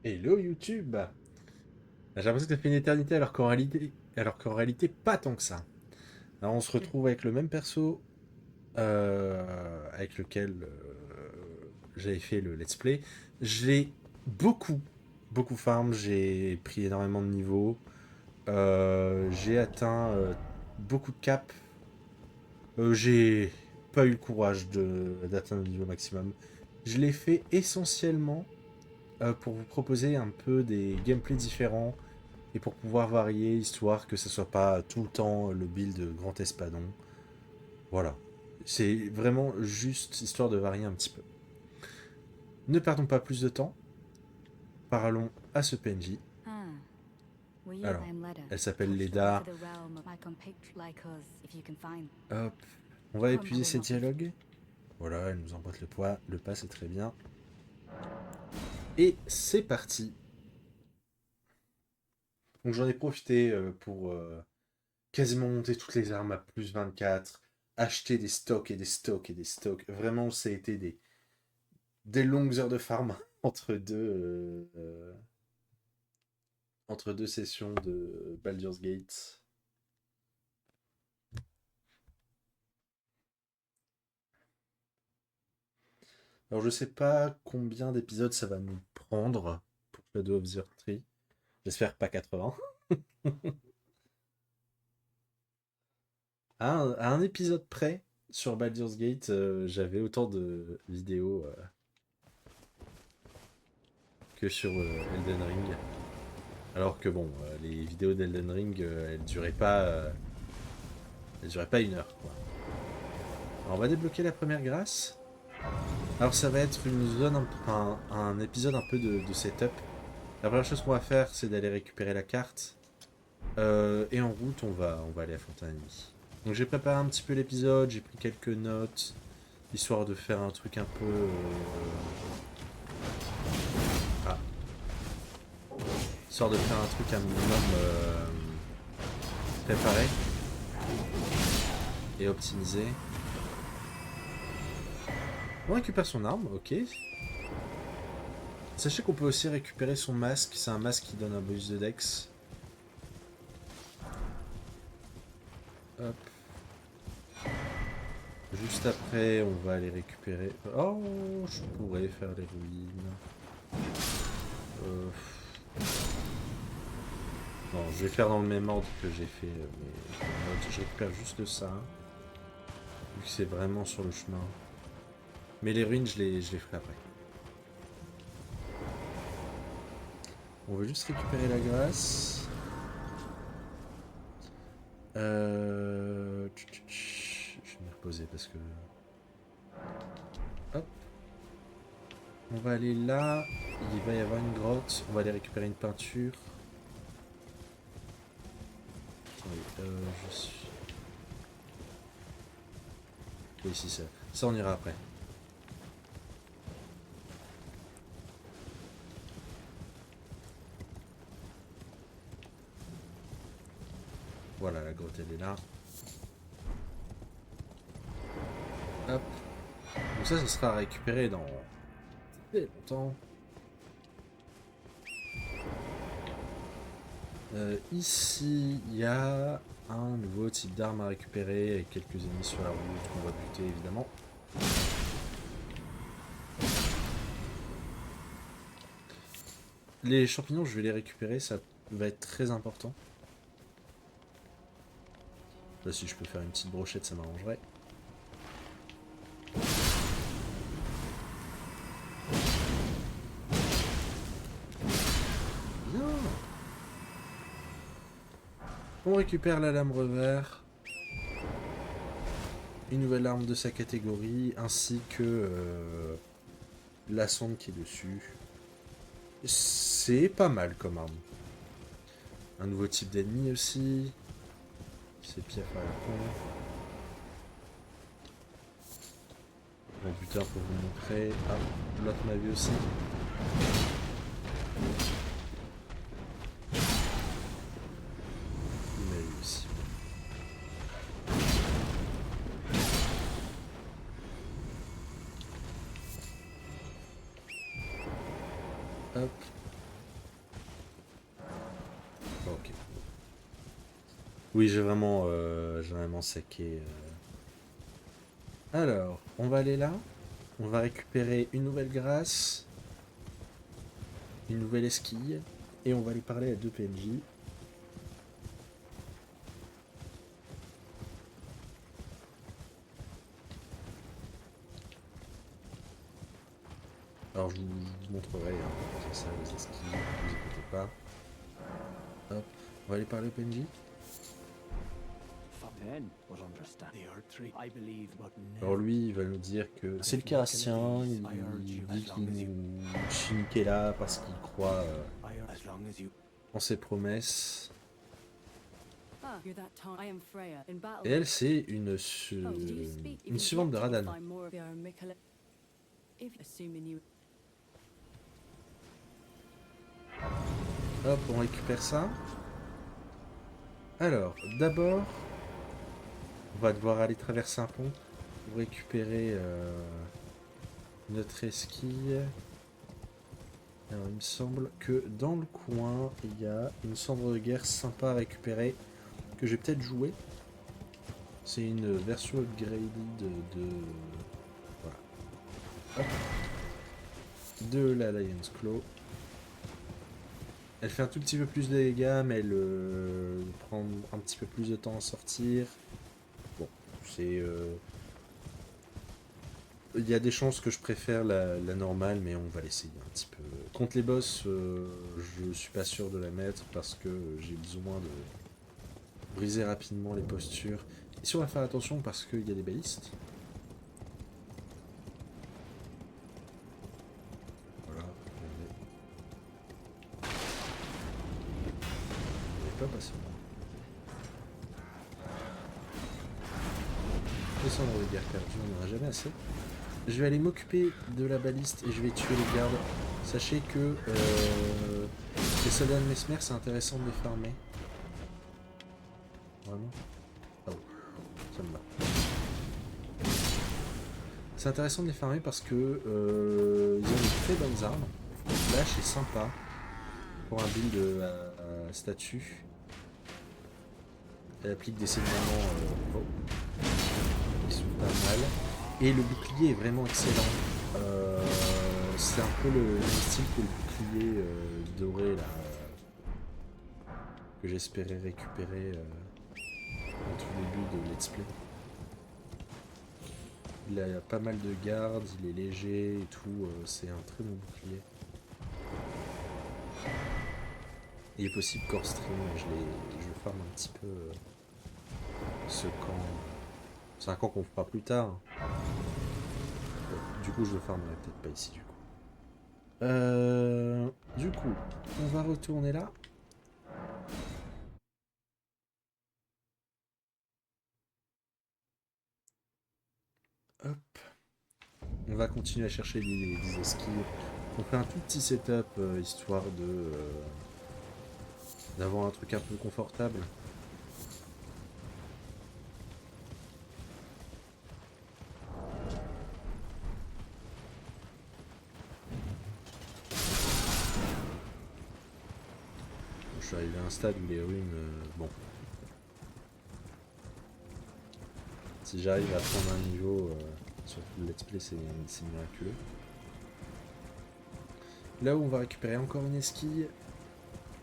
Hello YouTube! J'ai l'impression que ça fait une éternité alors qu'en réalité pas tant que ça. Alors on se retrouve avec le même perso avec lequel j'avais fait le let's play. J'ai beaucoup, beaucoup farm, j'ai pris énormément de niveaux, j'ai atteint beaucoup de caps. J'ai pas eu le courage d'atteindre le niveau maximum. Je l'ai fait essentiellement pour vous proposer un peu des gameplays différents et pour pouvoir varier, histoire que ce soit pas tout le temps le build Grand Espadon. Voilà. C'est vraiment juste histoire de varier un petit peu. Ne perdons pas plus de temps. Parlons à ce PNJ. Alors, elle s'appelle Leda. Hop. On va épuiser ses dialogues. Voilà, elle nous emboîte le pas, c'est très bien. Et c'est parti. Donc j'en ai profité pour quasiment monter toutes les armes à plus 24, acheter des stocks et des stocks et des stocks. Vraiment, ça a été des longues heures de farm entre deux sessions de Baldur's Gate. Alors je sais pas combien d'épisodes ça va nous prendre pour Shadow of the Tree. J'espère pas 80. À un épisode près, sur Baldur's Gate, j'avais autant de vidéos que sur Elden Ring. Alors que bon, les vidéos d'Elden Ring, elles duraient pas une heure, quoi. Alors, on va débloquer la première grâce. Alors ça va être une zone, un épisode un peu de setup. La première chose qu'on va faire, c'est d'aller récupérer la carte. Et en route, on va aller à Fontaine-Amélie. Donc j'ai préparé un petit peu l'épisode, j'ai pris quelques notes, histoire de faire un truc un peu... Ah, histoire de faire un truc un minimum préparé et optimisé. On récupère son arme, ok. Sachez qu'on peut aussi récupérer son masque, c'est un masque qui donne un bonus de dex. Hop. Juste après, on va aller récupérer... Oh, je pourrais faire les ruines. Euh, Non, je vais faire dans le même ordre que j'ai fait mes notes. Je récupère juste ça, vu que c'est vraiment sur le chemin. Mais les ruines, je les ferai après. On veut juste récupérer la grâce. Je vais me reposer parce que... Hop. On va aller là. Il va y avoir une grotte. On va aller récupérer une peinture. Attendez, je suis... Oui, si, ça on ira après. Voilà, la grotte elle est là. Hop. Donc ça sera récupéré dans très longtemps. Ici, il y a un nouveau type d'arme à récupérer avec quelques ennemis sur la route qu'on va buter évidemment. Les champignons, je vais les récupérer, ça va être très important. Là, si je peux faire une petite brochette, ça m'arrangerait. Bien. On récupère la lame revers, une nouvelle arme de sa catégorie, ainsi que la sonde qui est dessus. C'est pas mal comme arme. Un nouveau type d'ennemi aussi. C'est piaf à la con. On va buter pour vous montrer. Ah, l'autre m'a vu aussi. Il m'a vu aussi. Hop. Oui, j'ai vraiment saqué. Alors, on va aller là. On va récupérer une nouvelle grâce, une nouvelle esquille, et on va aller parler à deux PNJ. Alors je vous montrerai c'est ça les esquilles, ne vous inquiétez pas. Hop, on va aller parler au PNJ. Alors lui, il va nous dire que c'est le Carastien, il dit qu'il nous chimiquait là parce qu'il croit en ses promesses. Et elle, c'est une suivante de Radan. Hop, on récupère ça. Alors, d'abord, on va devoir aller traverser un pont pour récupérer notre esquille. Alors, il me semble que dans le coin, il y a une cendre de guerre sympa à récupérer que j'ai peut-être joué. C'est une version upgraded voilà. Hop. De la Lion's Claw. Elle fait un tout petit peu plus de dégâts, mais elle prend un petit peu plus de temps à sortir. Bon, c'est... il y a des chances que je préfère la normale, mais on va l'essayer un petit peu. Contre les boss, je suis pas sûr de la mettre parce que j'ai besoin de briser rapidement les postures. Ici, on va faire attention parce qu'il y a des balistes. Voilà. On n'est pas passé. Descendre de guerre perdue, on n'en a jamais assez. Je vais aller m'occuper de la baliste et je vais tuer les gardes. Sachez que les soldats de Mesmer, c'est intéressant de les farmer. Vraiment. Ah oui, ça me va. C'est intéressant de les farmer parce que ils ont de très bonnes armes. Flash est sympa pour un build à statut. Elle applique des saignements qui sont pas mal. Et le bouclier est vraiment excellent. C'est un peu le même style que le bouclier doré là, que j'espérais récupérer au tout début de Let's Play. Il a pas mal de gardes, il est léger et tout, c'est un très bon bouclier. Il est possible qu'hors stream, je farm un petit peu ce camp. C'est un camp qu'on fera plus tard. Bon, du coup, je le farmerai peut-être pas ici du coup. Du coup, on va retourner là. Hop. On va continuer à chercher des esquives. On fait un tout petit setup histoire de d'avoir un truc un peu confortable. Je suis arrivé à un stade où les runes, bon. Si j'arrive à prendre un niveau sur le let's play, c'est miraculeux. Là où on va récupérer encore une esquille,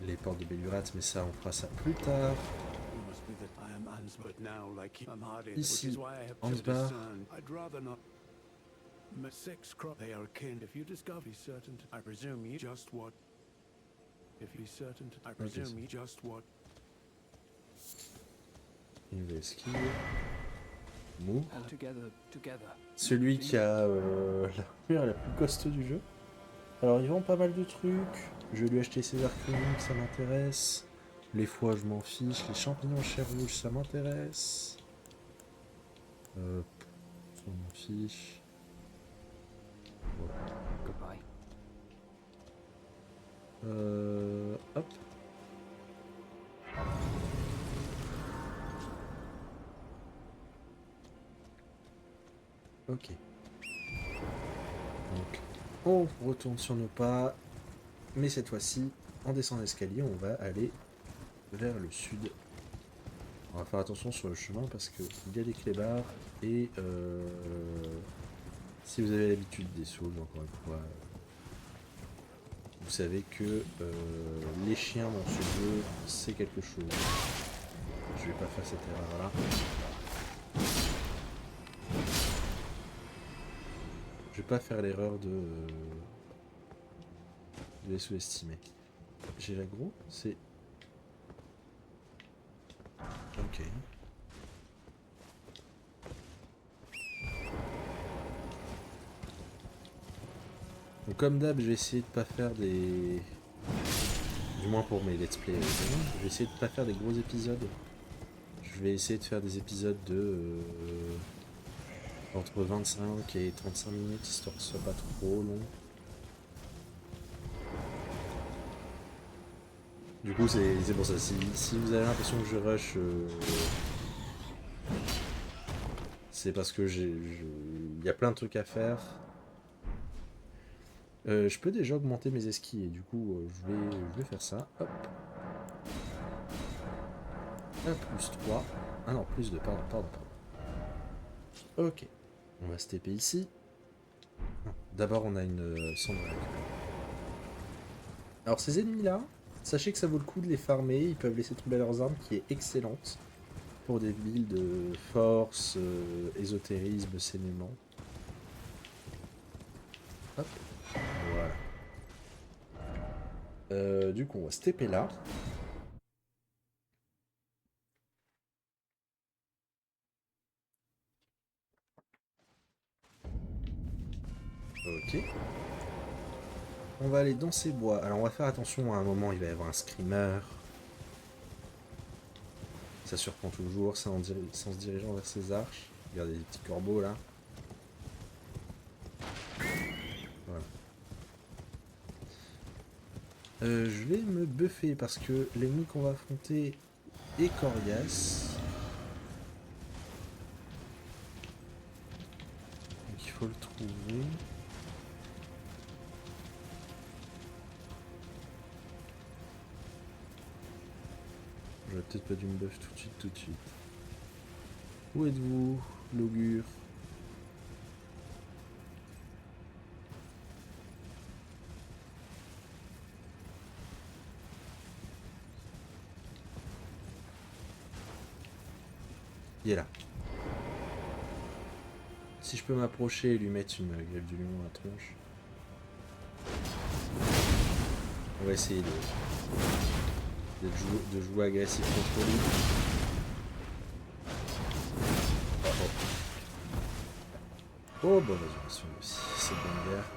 les portes de Bellurat, mais ça on fera ça plus tard. Ici, Ansbar. Une nouvelle esquille. Mou. Celui qui a la armure la plus costaud du jeu. Alors il vend pas mal de trucs. Je vais lui acheter ses arcs runiques, ça m'intéresse. Les foies, je m'en fiche. Les champignons chair rouge, ça m'intéresse. Ça m'en fiche. Voilà. Hop. Ok. Donc, on retourne sur nos pas. Mais cette fois-ci, en descendant l'escalier, on va aller vers le sud. On va faire attention sur le chemin parce qu'il y a des clébards et si vous avez l'habitude des souls, encore une fois, vous savez que les chiens dans ce jeu, c'est quelque chose. Je vais pas faire cette erreur-là. Je vais pas faire l'erreur de les sous-estimer. J'ai l'aggro, c'est... Ok. Donc comme d'hab, je vais essayer de pas faire des... Du moins pour mes let's play, je vais essayer de pas faire des gros épisodes. Je vais essayer de faire des épisodes de... entre 25 et 35 minutes, histoire que ce soit pas trop long. Du coup, c'est pour ça. Si vous avez l'impression que je rush, c'est parce que il y a plein de trucs à faire. Je peux déjà augmenter mes esquis et du coup, je vais faire ça. Hop. Un plus 3. Ah non, plus 2, pardon. Ok. On va se TP ici. D'abord, on a une cendre à récupérer. Alors, ces ennemis-là, sachez que ça vaut le coup de les farmer. Ils peuvent laisser tomber leurs armes, qui est excellente pour des builds de force, ésotérisme, saignement. Hop. Voilà. Du coup, on va se TP là. Ok. On va aller dans ces bois. Alors on va faire attention, à un moment il va y avoir un screamer. Ça surprend toujours, ça en se dirigeant vers ces arches. Regardez les petits corbeaux là. Voilà. Je vais me buffer parce que l'ennemi qu'on va affronter est coriace. Donc il faut le trouver. J'aurais peut-être pas dû me buff tout de suite. Où êtes-vous, l'augure? Il est là. Si je peux m'approcher et lui mettre une griffe du lion à la tronche. On va essayer de jouer agressif contre lui. Oh bah vas-y, on va se faire aussi cette bonne guerre.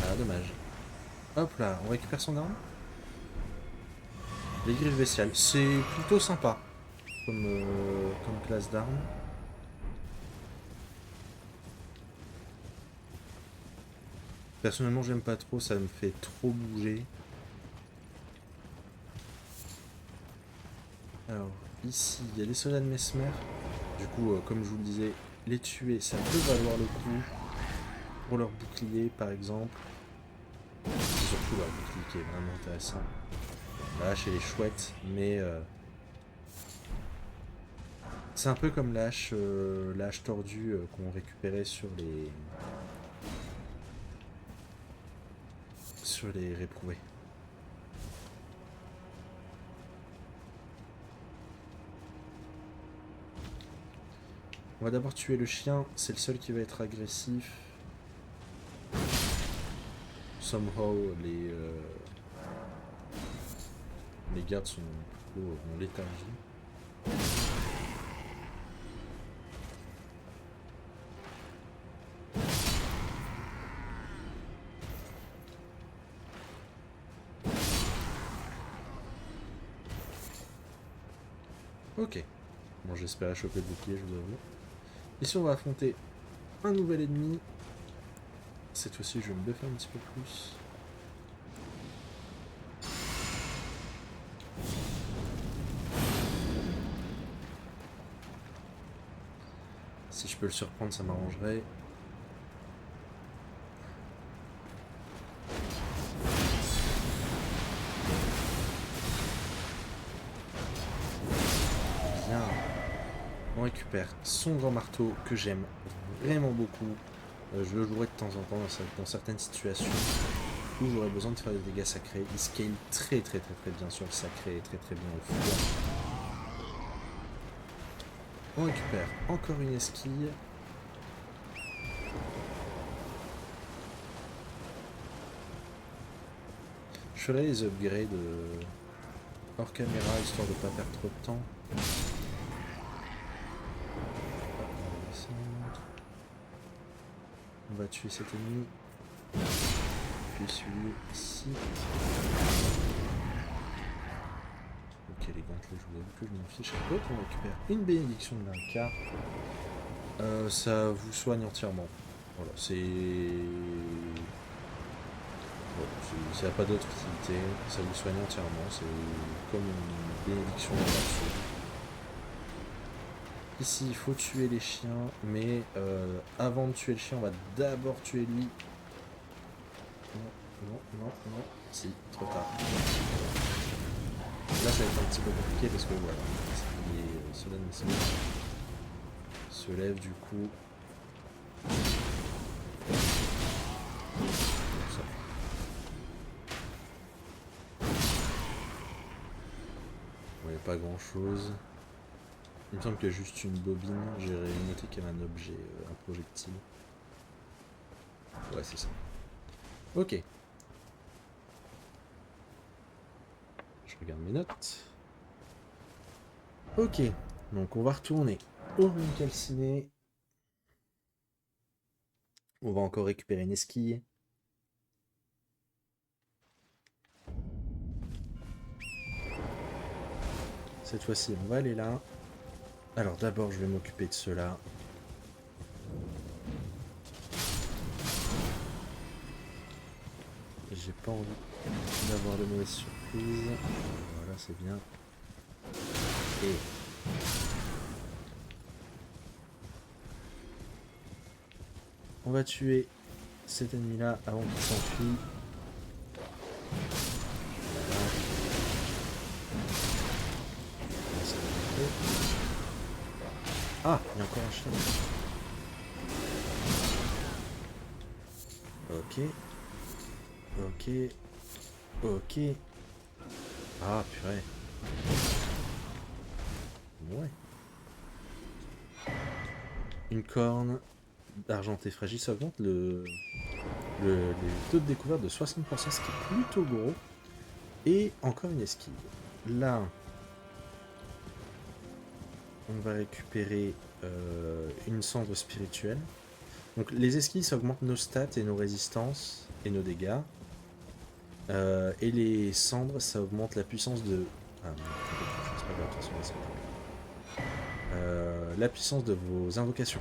Ah dommage. Hop là, on récupère son arme. Les griffes bestiales, c'est plutôt sympa comme classe d'arme. Personnellement j'aime pas trop, ça me fait trop bouger. Alors ici il y a les soldats de Mesmer. Du coup comme je vous le disais, les tuer ça peut valoir le coup. Pour leur bouclier par exemple. C'est surtout leur bouclier qui est vraiment intéressant. La hache elle est chouette mais c'est un peu comme la hache tordue qu'on récupérait sur les réprouvés. On va d'abord tuer le chien, c'est le seul qui va être agressif. Somehow les gardes sont plutôt en léthargie. Ok. Bon, j'espérais choper le bouclier, je vous avoue. Ici, on va affronter un nouvel ennemi. Cette fois-ci, je vais me buffer un petit peu plus. Si je peux le surprendre, ça m'arrangerait. Bien. On récupère son grand marteau que j'aime vraiment beaucoup. Je le jouerai de temps en temps dans certaines situations où j'aurais besoin de faire des dégâts sacrés. Il scale très bien sur le sacré et très bien au four. On récupère encore une esquille. Je ferai les upgrades hors caméra histoire de pas perdre trop de temps. On va tuer cet ennemi. Puis celui ici. Ok, les gantelets, je vous avoue que je m'en fiche un peu. On récupère une bénédiction de l'Inca. Ça vous soigne entièrement. Voilà, c'est... Bon, ça n'a pas d'autre utilité. Ça vous soigne entièrement. C'est comme une bénédiction de l'Inca. Ici, il faut tuer les chiens, mais avant de tuer le chien, on va d'abord tuer lui. Non. Si, trop tard. Là, ça va être un petit peu compliqué parce que voilà, Solan se lève du coup. Ça. Ouais, pas grand chose. Il me semble qu'il y a juste une bobine. J'ai noté qu'il y avait un objet, un projectile. Ouais, c'est ça. Ok. Je regarde mes notes. Ok. Donc on va retourner au ruine calciné. On va encore récupérer une esquille. Cette fois-ci, on va aller là. Alors d'abord, je vais m'occuper de ceux-là. J'ai pas envie d'avoir de mauvaises surprises. Voilà, c'est bien. Et... on va tuer cet ennemi-là avant qu'il s'enfuit. Voilà. Ah, il y a encore un chien. Ok. Ah, purée. Ouais. Une corne d'argenté fragile, ça augmente les taux de découverte de 60%, ce qui est plutôt gros. Et encore une esquive. Là, on va récupérer une cendre spirituelle. Donc les esquives, ça augmente nos stats et nos résistances et nos dégâts. Et les cendres, ça augmente la puissance de... Ah non, c'est pas grave, de toute façon, la puissance de vos invocations.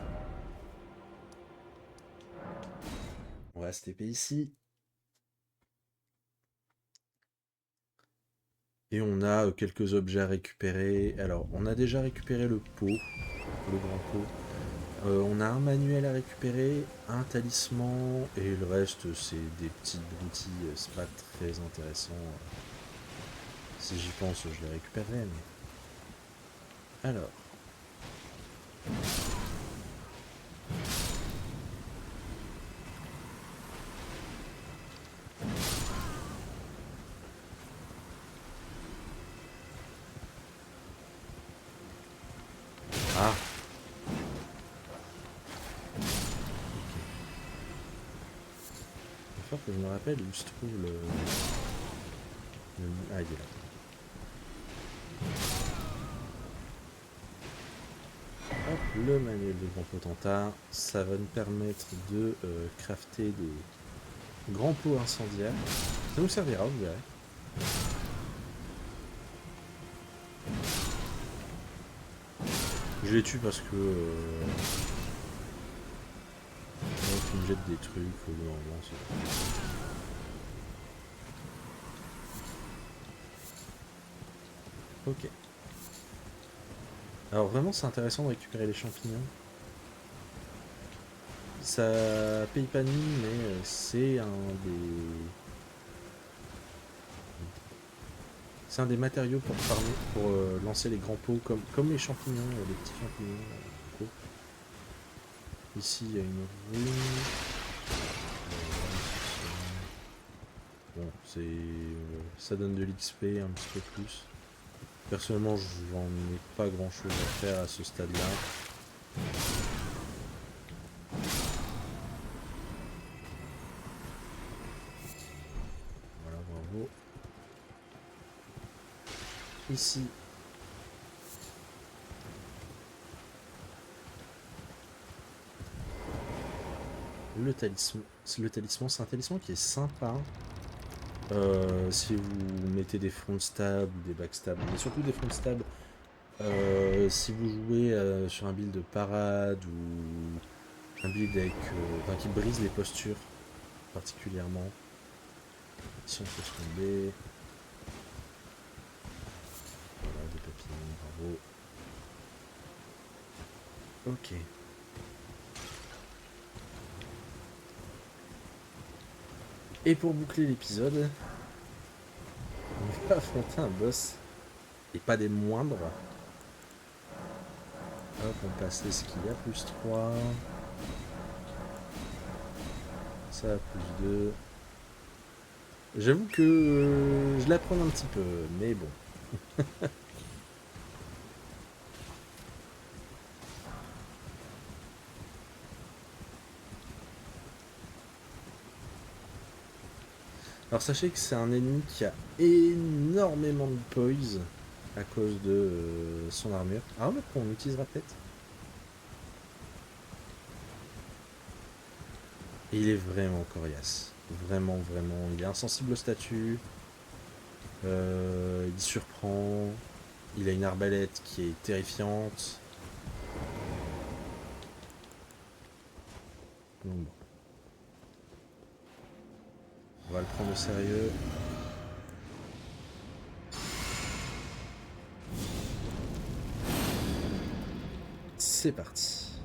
On va se TP ici. Et on a quelques objets à récupérer. Alors, on a déjà récupéré le pot, le grand pot. On a un manuel à récupérer, un talisman, et le reste, c'est des petites broutilles. C'est pas très intéressant. Si j'y pense, je les récupérerai. Mais... alors... ah. Il va falloir que je me rappelle où se trouve le... Ah, il est là. Hop, le manuel de grand potentat. Ça va nous permettre de crafter des grands pots incendiaires. Ça nous servira, vous verrez. Je les tue parce que... tu me jettes des trucs, normalement c'est... ok. Alors vraiment c'est intéressant de récupérer les champignons. Ça paye pas de mine, mais c'est un des... C'est un des matériaux pour farmer, pour lancer les grands pots, comme les champignons, les petits champignons. Pots. Ici, il y a une ruine. Bon, ça donne de l'XP un petit peu plus. Personnellement, j'en ai pas grand chose à faire à ce stade-là. Voilà, bravo. Ici. Le talisman, c'est un talisman qui est sympa. Si vous mettez des front stab ou des backstab, mais surtout des front stab, si vous jouez sur un build de parade ou un build avec, qui brise les postures particulièrement. Si on peut se tomber. Voilà, des papillons, bravo. Ok. Et pour boucler l'épisode, on va affronter un boss, et pas des moindres. Hop, on passe l'esquive à +3. Ça à +2. J'avoue que je l'apprends un petit peu, mais bon. Alors sachez que c'est un ennemi qui a énormément de poise à cause de son armure. Armure qu'on utilisera peut-être. Et il est vraiment coriace. Vraiment, vraiment. Il est insensible au statut. Il surprend. Il a une arbalète qui est terrifiante. Donc bon. On va le prendre au sérieux. C'est parti.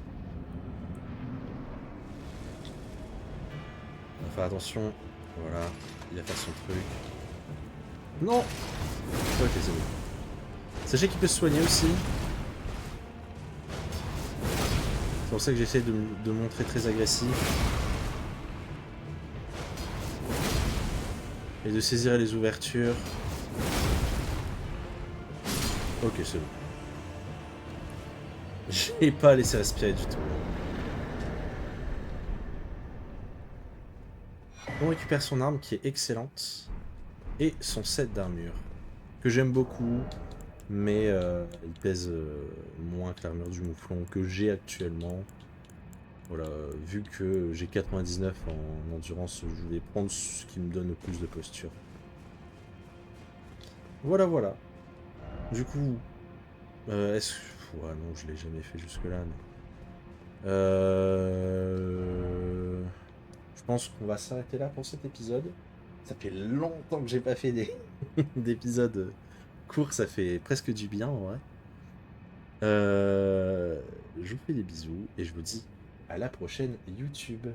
On va faire attention. Voilà. Il va faire son truc. Non. Ok, c'est bon. Sachez qu'il peut se soigner aussi. C'est pour ça que j'essaie de montrer très agressif. Et de saisir les ouvertures. Ok, c'est bon. J'ai pas laissé respirer du tout. On récupère son arme qui est excellente. Et son set d'armure. Que j'aime beaucoup. Mais il pèse moins que l'armure du mouflon que j'ai actuellement. Voilà, vu que j'ai 99 en endurance, je vais prendre ce qui me donne le plus de posture. Voilà, voilà. Du coup, est-ce que... Ouais, non, je l'ai jamais fait jusque-là, mais... Je pense qu'on va s'arrêter là pour cet épisode. Ça fait longtemps que j'ai pas fait d'épisodes courts, ça fait presque du bien, en vrai. Je vous fais des bisous, et je vous dis à la prochaine YouTube.